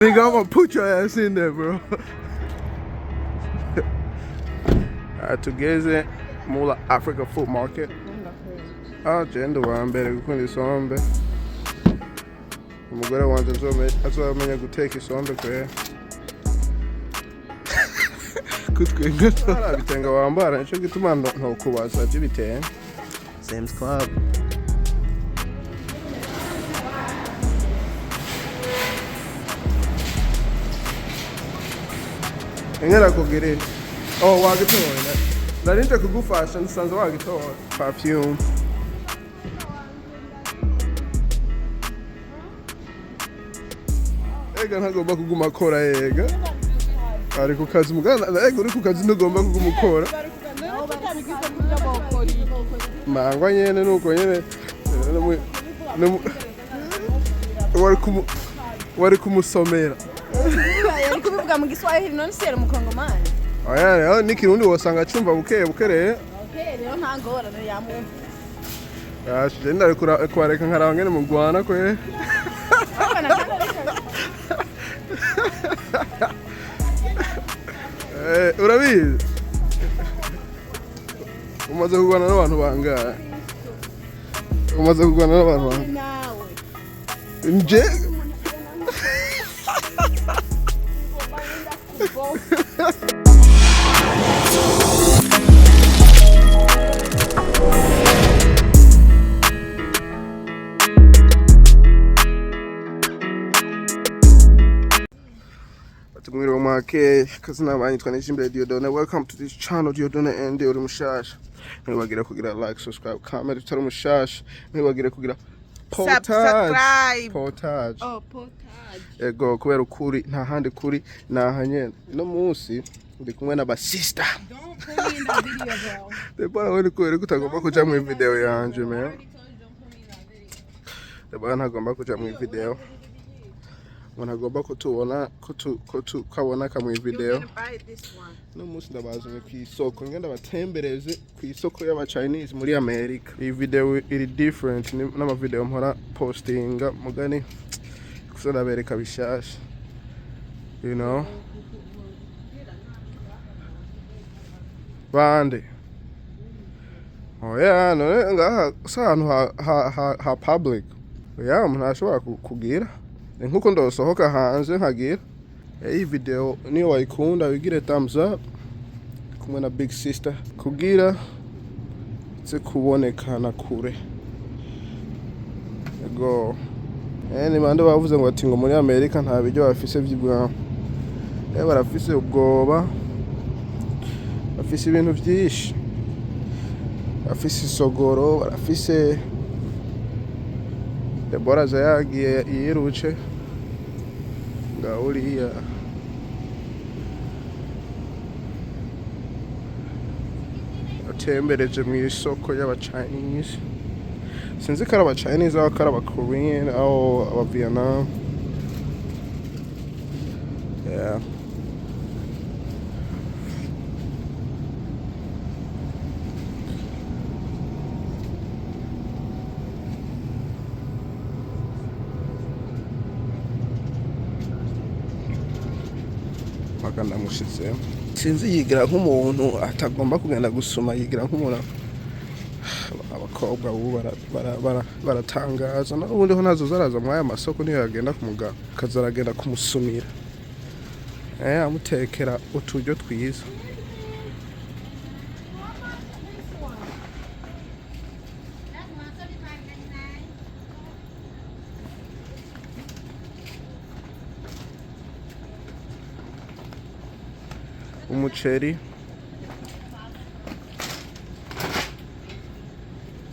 Nigga, I'm gonna put your ass in there, bro. Tugeze Mula Africa Food Market. Genda wa mbere gukunda isombe. Umugore wanje azomenya guteka isombe kwe. Kutwenga bitenga wambara nico gituma ntokubaza by'ibitenga. Sam's Club. Engera kugere. Oh, wagitora. Narinje kugufasha nsanze wagitora perfume. Ega ntagomba kuguma akora yega. Ari ku kazi mugana ega uri ku kazi ntugomba kuguma ukora. Mangwa nyene nuko nyene wari kumusomera. Yari kubivuga mu Giswahili none siyera mu Kongomani. Oya, ni kirundi wosanga cyumva buke bukere. Okay, rero ntangora no yamumva. Je ndari kwareka nkaraho ngene mu Rwanda kwe. Urabizi? Umaze kugwana n'abantu bangahe? Umaze kugwana n'abantu bangahe? Nawe. Nje? Tumwiro mwake kazina banyitwa n'imbere Diodone. Welcome to this channel Diodone and uri mushasha. Ntibagira kugira like, subscribe, comment utari mushasha. Ntibagira kugira Subscribe. Potage. Oh, potage. Ego kubera ukuri nta handi kuri nahanye. No munsi ndi kumwe na basista. Don't put me in that video, bro. Debora wewe kubera kutagomba kuja mu video yanje me. Debora ntagomba kuja mu video. Munagomba kutubona kabona kamwe video. No munsi ndabazanye kwisoko ngenda batembereze kwisoko y'aba Chinese muri America. Iyi video iri different n'ama video mpora postinga mugani kusona bereka bishasha. You know? Bande. Oh yeah, no ngaha sanu ha public. Yeah, umuntu ashobora kugira. Nkuko ndosohoka hanze nkagira. Iyi video niyo wayikunda wigire thumbs up. Kumwe na big sister kugira tse kubonekana kure. Ego. Ni bande bavuze ngo ati ngo muri America nta bijyo bafise vy'ibwamo. Barafise ubwoba. Bafise ibintu byinshi. Bafise isogoro, barafise Debora zayagiye yiruce. Ngauriya. Atembereje mu isoko y'aba Chinese. Sinzi ko ari aba Chinese aho ari aba Korean aho aba Vietnam. Yeah. Magana mushize. Sinzi yigira nk'umuntu atagomba kugenda gusoma yigira nk'umuntu abakobwa ubu baratangaza n'ubundi ho nazo zaraza mu aya masoko niyo yagenda kumugana kazaragenda kumusumira amutekera uturyo twiza. Umuceri.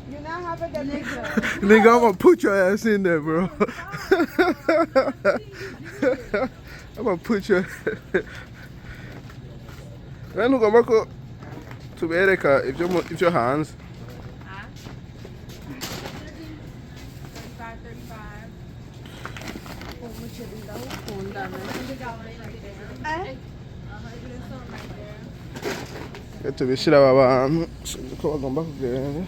You're not having a nigga. Nigga, I'm gonna put your ass in there, bro. I'm gonna put your. Rero ugomba ko tubereka ibyo hanze. 35. Tubishyira aba bantu sinzi ko bagomba kugenda.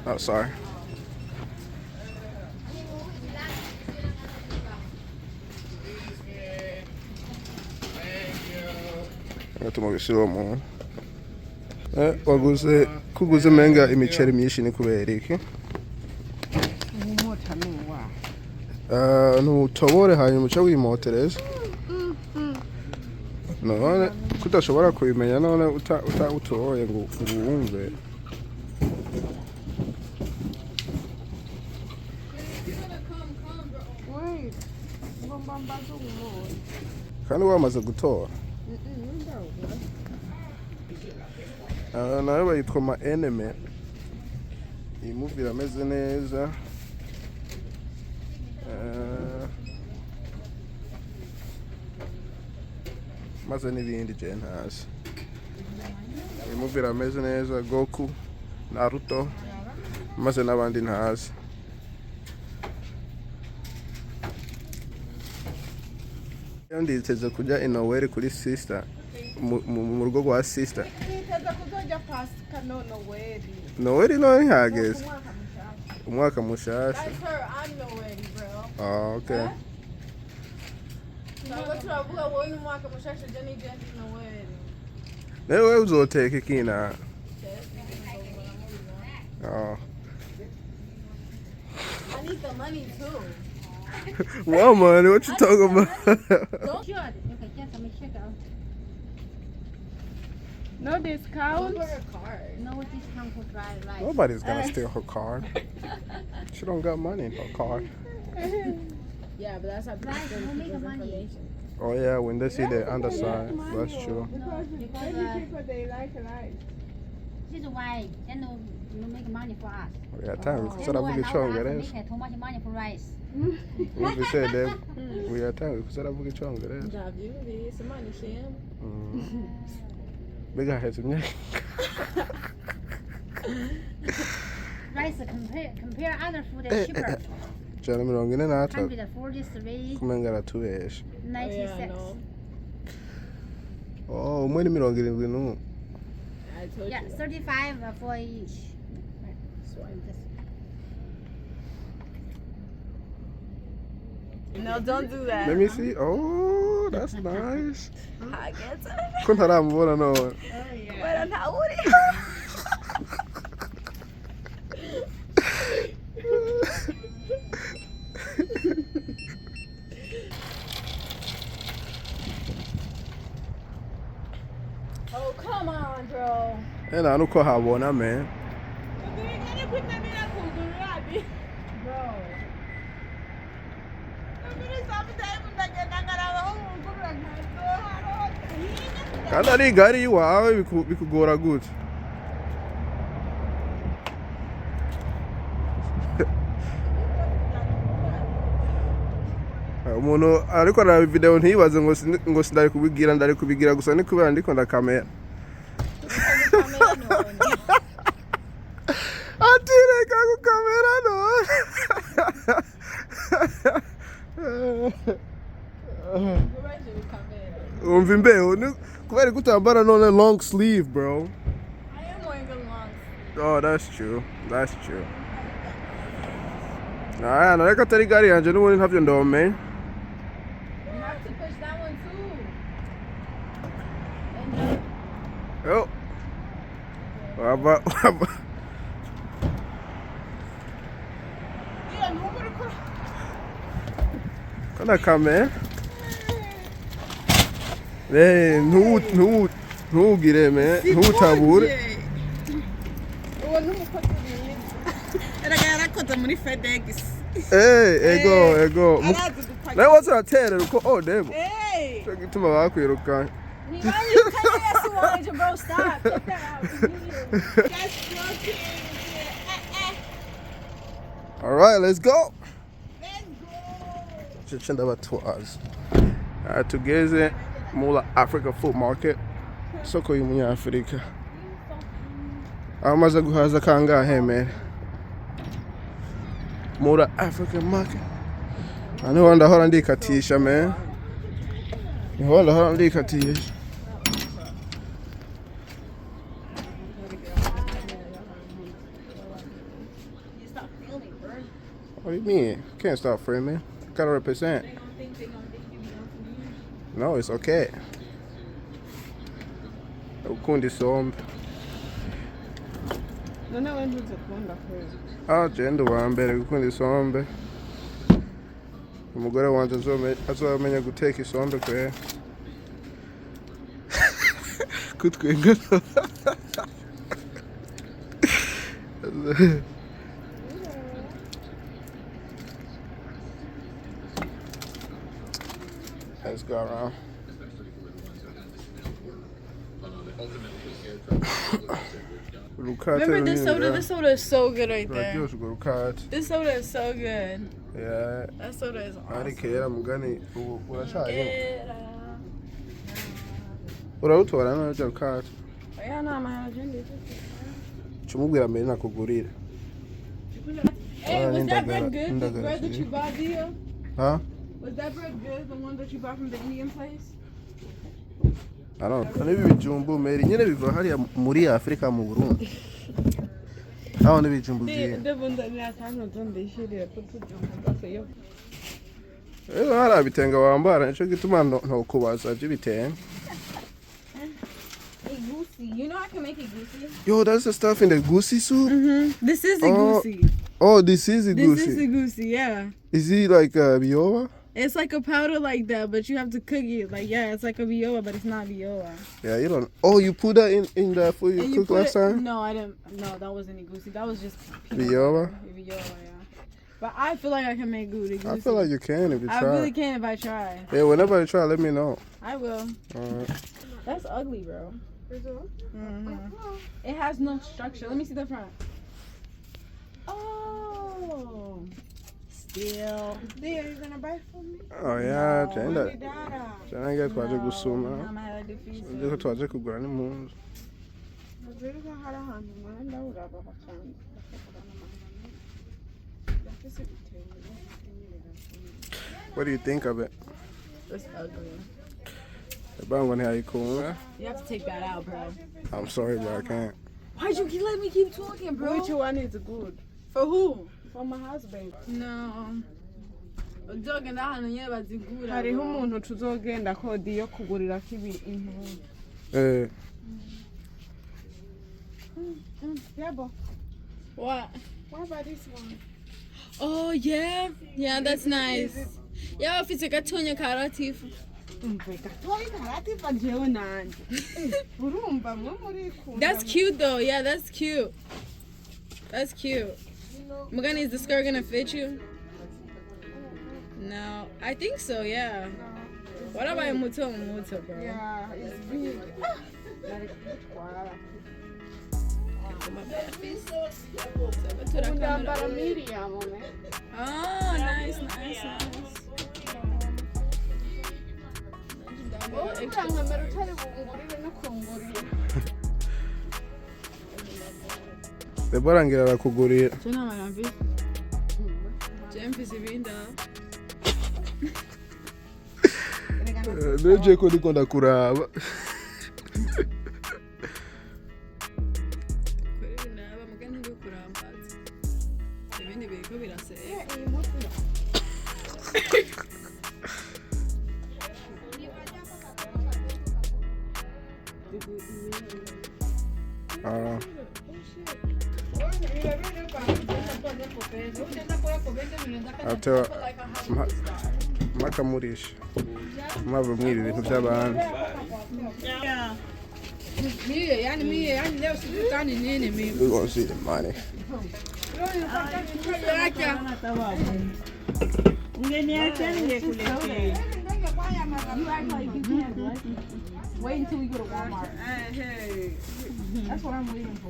Oh, sorry. Tumubishira mu. Waguze kuguze menga imiceri myinshi ni kubera iki? Umota nuwa. Ntutobore hanyuma uca wimotereza. None kudashobora kubimenya none utoye ngo wumve. Kandi wamaze gutora. Nawe bayitwa ma enemy. Iyi movie irameze neza. Maze n'ibindi je ntazi. Iyi movie irameze neza. Goku, Naruto, maze n'abandi ntazi. Nditeze kujya inoweri kuri sister mu rugo rwa sister. Nditeze kuzoja pasika noweri. Noweri none hageze. Umwaka mushasha. That's her, I'm noweri, bro. Oh, okay. Ntabwo turavuga wowe n'umwaka mushasha je n'igenda noweri. Wewe uzoteka ikina. Oh. I need the money too. Well, money, what you talking about? Don't you no discount? No discount for drive license. Nobody's gonna steal her card. She don't got money in her card. Yeah, but that's how people Right, get who make the people's money? information. Oh yeah, when they see the underside, that's true. Because People they like life. this is why they no make money for us. Yeah, time They kusara know vuga allow us icongereza. to make too much money for rice. We said that we are time kusara vuga icongereza. Ndavyumvise Imana ishimwe. Biga hetse imyaka. Rice compare other food is cheaper. Jana 43 143, kumenga aratubesha. 96. Oh, umwe ni 71. I told Yeah, you. 35 for each. No, don't do that. Let me see. Oh, that's nice. I get it. Kunta ramubona no. But I'm not with Oh, come on, bro. Ena nuko habona man. Bro. Kandi ari gari iwawe bikugora gute? Umuntu ariko araba video ntibaze ngo sindari kubigira gusa ni kubera ndiko ndakamera. Atireka ku kamera no. Umva imbeho kubera kutambara none long sleeve, bro. I am wearing a long sleeve. Oh, that's true. That's true. Nah, nareka atari gari yanje n'ubundi ntavyo ndome. You have to push that one too. And Oh. Waba. yeah, nobody could. Kana kame. Ntugire me, ntutabure. Uwo n'umukozi mwiza. Erega yarakoze muri FedEx. Ego. Arazi gupakira. Nawe waziraterera uko demo. Hey. Cyo gituma bakwiruka. You wanted to bro, stop. Take that out. That's joking. All right, let's go. Let's go. Chenda batwazi. Tugeze muri Africa Food Market. Soko y'umunyafrika. Amaze guhaza kangahe man. Muri African Market. Niho ndahora ndikatisha man. Niho ndahora ndikatisha. What do you mean? Can't stop framing. Gotta represent. They gonna think you belong to me. No, it's okay. Ukunda isombe. None went to Kunda kwezi. Genda uwa mbere gukunda isombe. Umugore wanje azomenya guteka isombe kwe. Kutwengere. Let's go around. Remember this soda? This soda is so good right there. Rukati. This soda is so good. Yeah. That soda is Ari awesome. kera mugani urashaye. Urawutora no je rukati. Yeah, no, my agenda. Chumubwira mbere nakugurira. Hey, was that bread good? The bread that you bought, Dio? Huh? Was that bread good? The one that you bought from the Indian place? I don't know. Ibijumbu meri nyene biva hariya muri Afrika mu Burundi. Aho n'ibijumbu byiye. Ndabunda nyakantu ndishiriye kutujumba kayo. Harabitenga wambara nico gituma ntokubaza by'ibitenge. Goosey. You know I can make it goosey. Yo, that's the stuff in the goosey soup? This is a goosey. Oh, this is a goosey. This is a goosey, yeah. Is it like a biyoba? It's like a powder like that, but you have to cook it. Like, yeah, it's like a biyoba, but it's not biyoba. Yeah, you don't. Oh, you put that in the food you cooked last time? No, I didn't. No, that wasn't a goosey. That was just biyoba? Biyoba, yeah. But I feel like I can make goosey. I feel like you can if you try. I really can if I try. Yeah, whenever you try, let me know. I will. Alright. That's ugly, bro. It has no structure. Let me see the front. Oh. Still. There, you gonna buy for me? Oh yeah, Jenda. Jenda ngiye twaje gusuma. Mama had a difference. Ngiye twaje kugura n'impunzu. Nabwirwa hari ahantu mwenda uraba bakanga. What do you think of it? It's ugly. You have to take that out, bro. I'm sorry, but I can't. Why'd you let me keep talking, bro? Which one is good? For who? For my husband. No. Hariho umuntu tuzogenda kodi yo kugurira kibi impuzu. Yabo. What? What about this one? Oh, yeah. Yeah, that's nice. Yeah, if it's a gatonya karatifu. That's cute though. Yeah, that's cute. That's cute. Mugani, is the skirt gonna fit you? No, I think so. Yeah. What about a muto, bro? Yeah, it's big. Oh, nice. Debora ngira arakugurira. Tuna manavi. Jemfisi binda. Neje ko ndiko ndakuraba. Kweli naba mugani ngo kurambaza. Ibindi biko birase. Ata makamurisha mava mwiri ibintu by'abandi. We're gonna see the money. Wait until we go to Walmart. Hey. That's what I'm waiting for.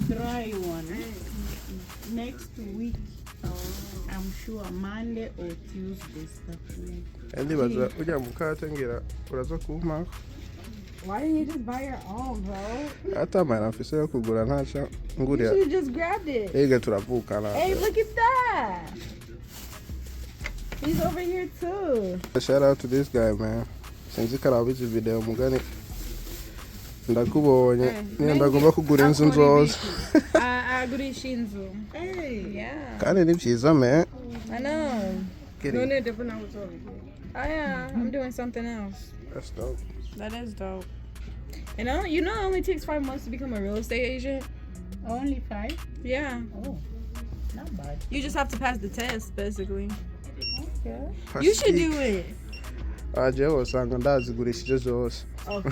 Dry one. Next week, I'm sure Monday or Tuesday stuff. Ndibaza ujya mukate ngira uraza kumpa. Why didn't you just buy your own, bro? atamara mfise yo kugura ntaca You ngurira should have just grabbed it. ega turavukana. Hey, look at that. He's over here too. Shout out to this guy, man. Sinzi karabizi video mugani ndakubonye niyo ndagomba kugura inzu nzoza. Agurisha inzu. Hey. Yeah. Kandi ni byiza, man. I know. No need to put on what's over here. Oh yeah, I'm doing something else. That's dope. That is dope. And you know it only takes 5 months to become a real estate agent? Only 5? Yeah. Oh, not bad. You just have to pass the test, basically. Okay. You should do it. Aje wasanga ndazigurishije zose. Okay.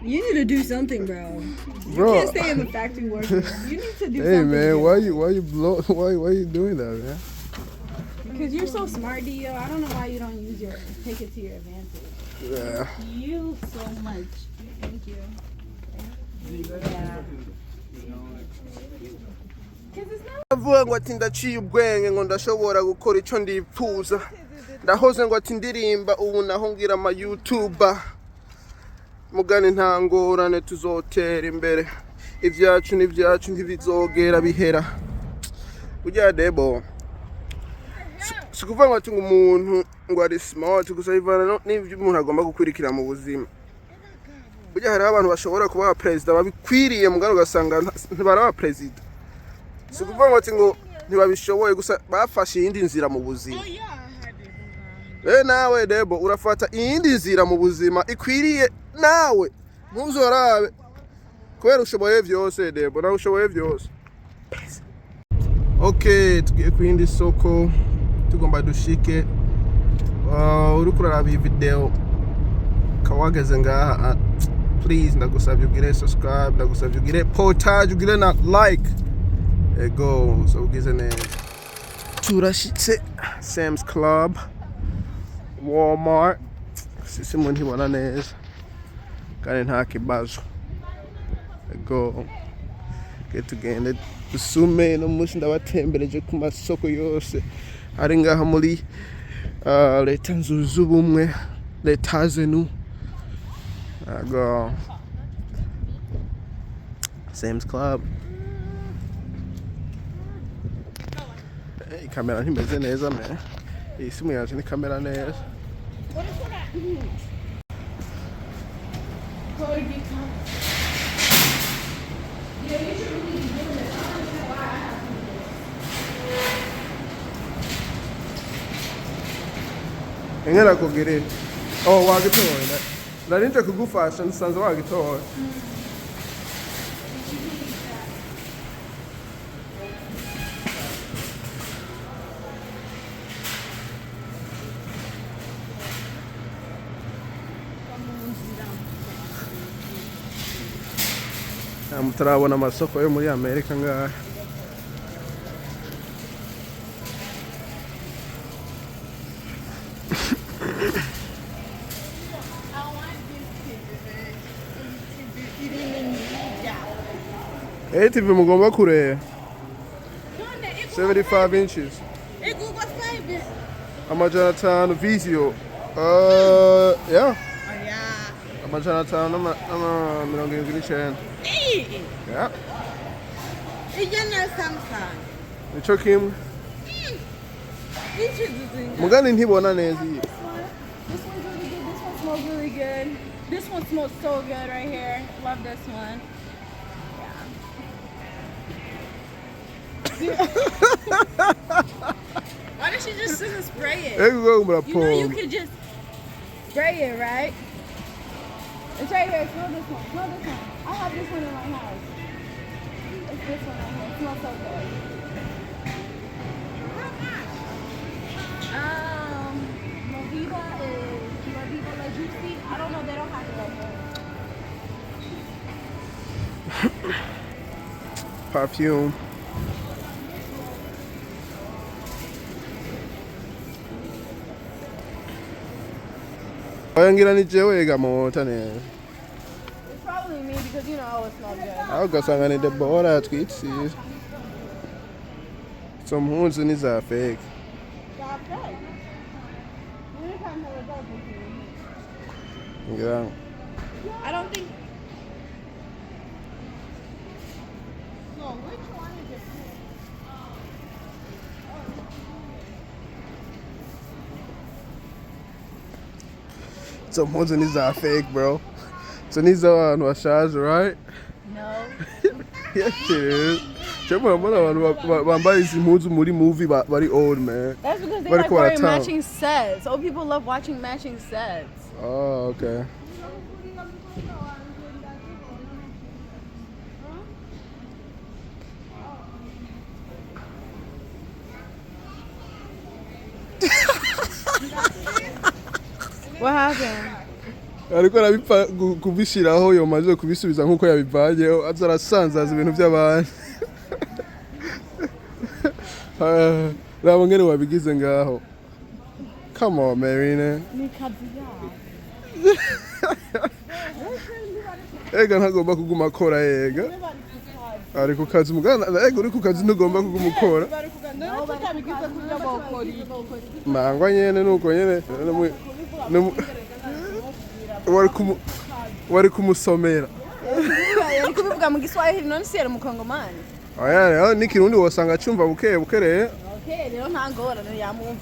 You need to do something, bro. You Bro. can't stay in the factory working. You need to do Hey something. man, why you doing that, man? Because you're so smart, Dio. I don't know why you don't take it to your advantage. Yeah. You so much. Thank you. Avuga ngo ati ndaciye ubwenge ngo ndashobora gukora icyo ndipfuza. Ndahoze ngo ati ndirimba ubu naho ngira ama YouTuber. Mugani nta ngorane tuzotera imbere. Ivyacu n'ivyacu ntibizogera bihera. Ujya debo. Sikuvuga ngo ati umuntu ngo ari smart gusa ivana n'ivyo umuntu agomba gukurikira mu buzima. Ujya hari abantu bashobora kuba president babikwiriye mugano ugasanga ntibaraba president. Sikuvuga ngo ati ngo ntibabishoboye gusa bafashe iyindi nzira mu buzima. Nawe debo urafata iyindi nzira mu buzima ikwiriye nawe muzorabe kubera ushoboye vyose debo nawe ushoboye vyose. Okay, tugiye ku yindi soko tugomba dushike uriko uraraba iyi video kawageze ngaha please ndagusavye ugire subscribe ndagusavye ugire partage ugire na like ego so ugize neza turashitse Sam's Club Walmart sisi mu ntibona neza kandi nta kibazo ego tugende dusume no munsi ndabatembereje ku masoko yose ari ngaha muri leta nzuzu ubumwe leta zenu ego Sam's Club. Hey, kamera ntimeze neza man. Iyi simu yaje ni kamera neza. Engera kugire. Oh, wagitoye. Narinje kugufasha nsanze wagitoye. Mutarabona amasoko yo muri Amerika ngaha. TV mugomba kureba 75 inches. Amajana 5 video. Yeah. Amajana 5 ama 79. Yeah. Nicho kimwe. Mugani ntibona neza iyi. This one's really good. This one smells really good. This one smells so good right here. Love this one. Why did she just sit and spray it? You know you could just spray it, right? It's right here. Smell this one. Smell this one. I have this one in my house. It's this one right here. It smells so good. Moviva La Juicy. I don't know. They don't have it right here. Perfume. Oyangira ni jewe gamota ne. It's probably me because you know I always smell good. Aho gasanga ni debora twitsi. Some impuzu ni za fake. Stop that. You didn't have no results with me. Yeah. I don't think. No, which one is it? So impuzu ni za fake, bro. So nizo abantu bashaje, right? No. Yes, it is. Chema mbona abantu bambaye izi impuzu muri movie bari old, man. That's because they Bari like ko wearing barataha. matching sets. Old people love watching matching sets. Oh, okay. What happened? Ariko arabipfa kubishiraho yomaze kubisubiza nkuko yabivanyeho azarasanzaza ibintu by'abantu. Raba ngene wabigize ngaho. Come on, Marina. Ega ntagomba kuguma akora ega. Ari ku kazi mugana ega uri ku kazi ntugomba kuguma ukora. Mangwa nyene nuko nyene wari kumusomera. Yari kubivuga mu Giswahili none si yari mu Kongomani. Oya, ni Kirundi wosanga cyumva bukereye. Okay, rero ntangora no yamumva.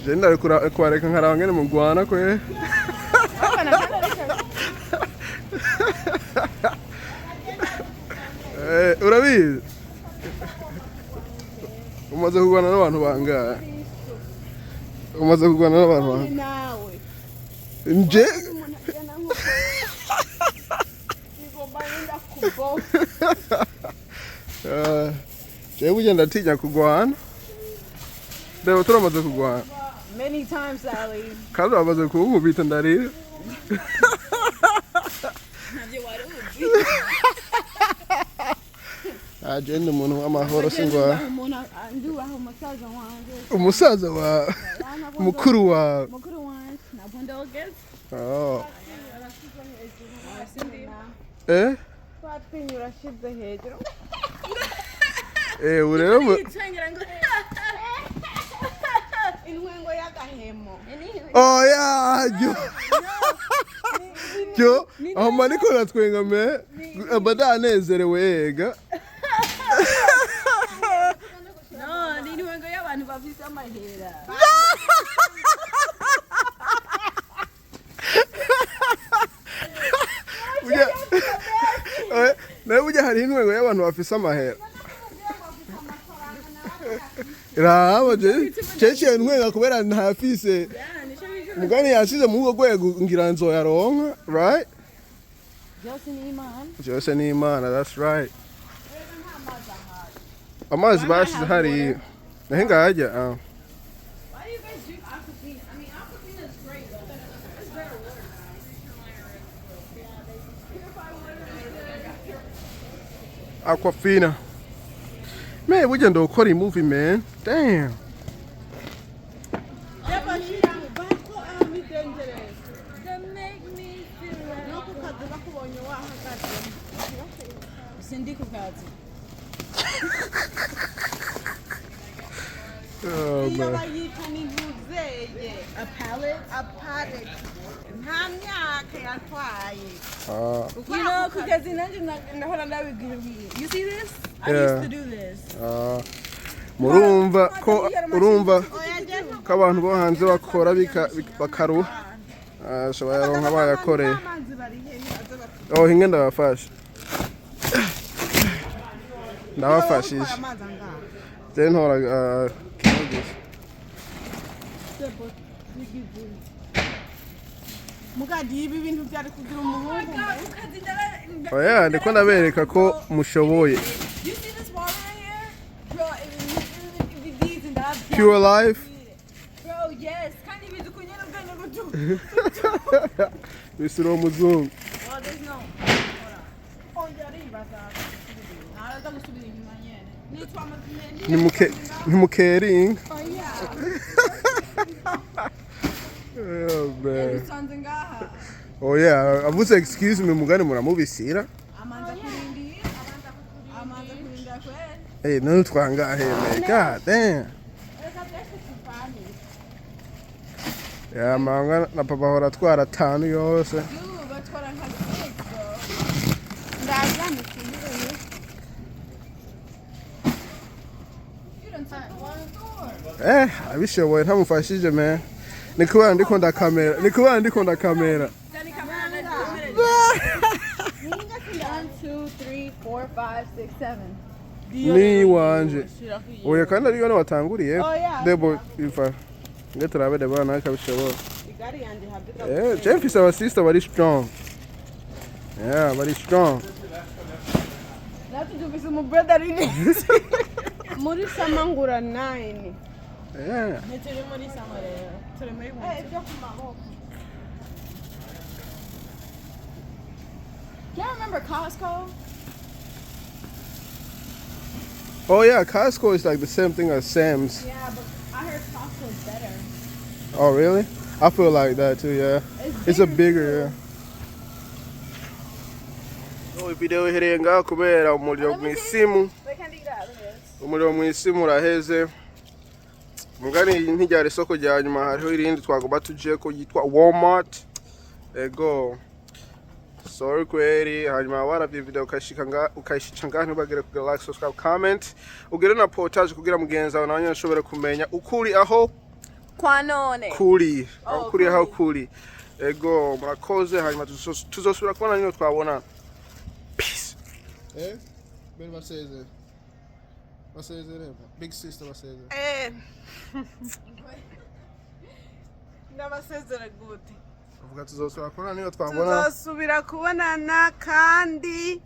Je ndari kwareka nkaraba ngene mu Rwanda kwe. Urabizi? Umaze kugwana n'abantu bangahe? Umaze kugwana n'abantu bangahe? Nawe. Nje? Je ugenda atinya kugwana? Reba turamaze kugwana. Many times, Sally. Kandi bamaze kunkubita ndarira. Agenda umuntu w'amahoro singwa. Umusaza wa mukuru wa. Mukuru wanje nabonde ogeze. Oh. Twatinyura shize hejuru. Urero Inwengo y'agahemo. Oh yeah, yo aho maniko natwenga me badanezerewe ega. No, ni inwengo y'abantu bafise amahera. Ujya hari inwengo y'abantu bafise amahera. Raba je ntwenga kubera ntafise. Mugani yashize mu rwego ngira nzoyaronka, right? Yose ni Imana, that's right. Amazi bashize hari nahinga hajya. Why do you guys drink aquafina? I mean, aquafina is great though. It's better water. Aquafina. Man, we just don't a movie, man. Damn. Oh, man. A pallet? A pallet. You know, because you see this? I used to do this. Urumva ko abantu bo hanze bakora bakaruha. Shobora ronka bayakoreye. Oh, hinge ndabafasha. Ndabafashije. Je ntora Mugadi ibi bintu byari kugira umuhungu. Oya, ndiko ndabereka ko mushoboye. Pure life. Bro, yes. Kandi bizi kunyera ubwenge gutu. Bisiro muzungu. Oh, there's no. Oh, yariba za. Naraza gusubira inyuma nyene. Nimukering. Oh, yeah. Oh, man. Bisanze ngaha. Oh, yeah. Avuze excuse me mugani muramubisira. Amanza kurindira. Amanza kurindira kweli. Hey, none twangahe, man. God damn. Ya manga na papa hora twara 5 yose. batwara nka 6 ndaza mutumire. You don't take one door. Abishoboye ntamufashije man. Nikubana ndikunda kamera. Nikubana ndikunda kamera. 1, 2, 3, 4, 5, 6, 7. Ni wanje. Oya kandi ariyo ne watanguriye. Oh, yeah. Debo ifa. Ngeturabe de bana kabishobora. igari yanje habika Jeffy our sister very strong. Yeah, very strong. Natwe dufise umu brother ine. muri samangura 9 Yeah. ntituri muri sama rero turi muri Byo ku maboko. Do you remember Costco? Oh yeah, Costco is like the same thing as Sam's. Yeah, but I heard Costco is better. Oh really? I feel like that too, yeah. It's a bigger, yeah. No video ihereye ngaho kubera umuriro mwisimu. They can't eat that. Look at this. Umuriro mwisimu uraheze. Mugani ntijyare isoko rya nyuma hariho irindi twagomba tuje ko yitwa Walmart. Ego. Sorry kweri, hanyuma waravye video ukayishica ngaho ntibagire kugira like, subscribe, comment. Ugire na portage kugira mugenzi wawe nawe ashobore kumenya ukuri aho Kwanone. kuri. Ukuri aho kuri. Ego, murakoze hanyuma tuzosubira kubona niyo twabona. Peace. Ben baseze. Baseze reba. Big sister baseze. ndabasezera gute Uvuga tuzosubira kubona niyo twabona. tuzosubira kubonana kandi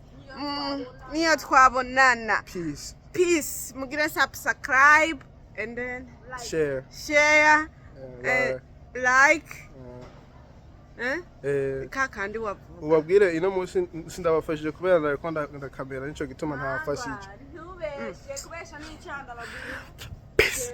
niyo twabonana. Peace. Peace. Mugire subscribe and then Share. like. Kakandi wavuga. Ubabwire ino munsi sindabafashije kubera nariko ndakamera nico gituma ntafashije. Ntubeshe kubesha n'icyanda bagire. Peace.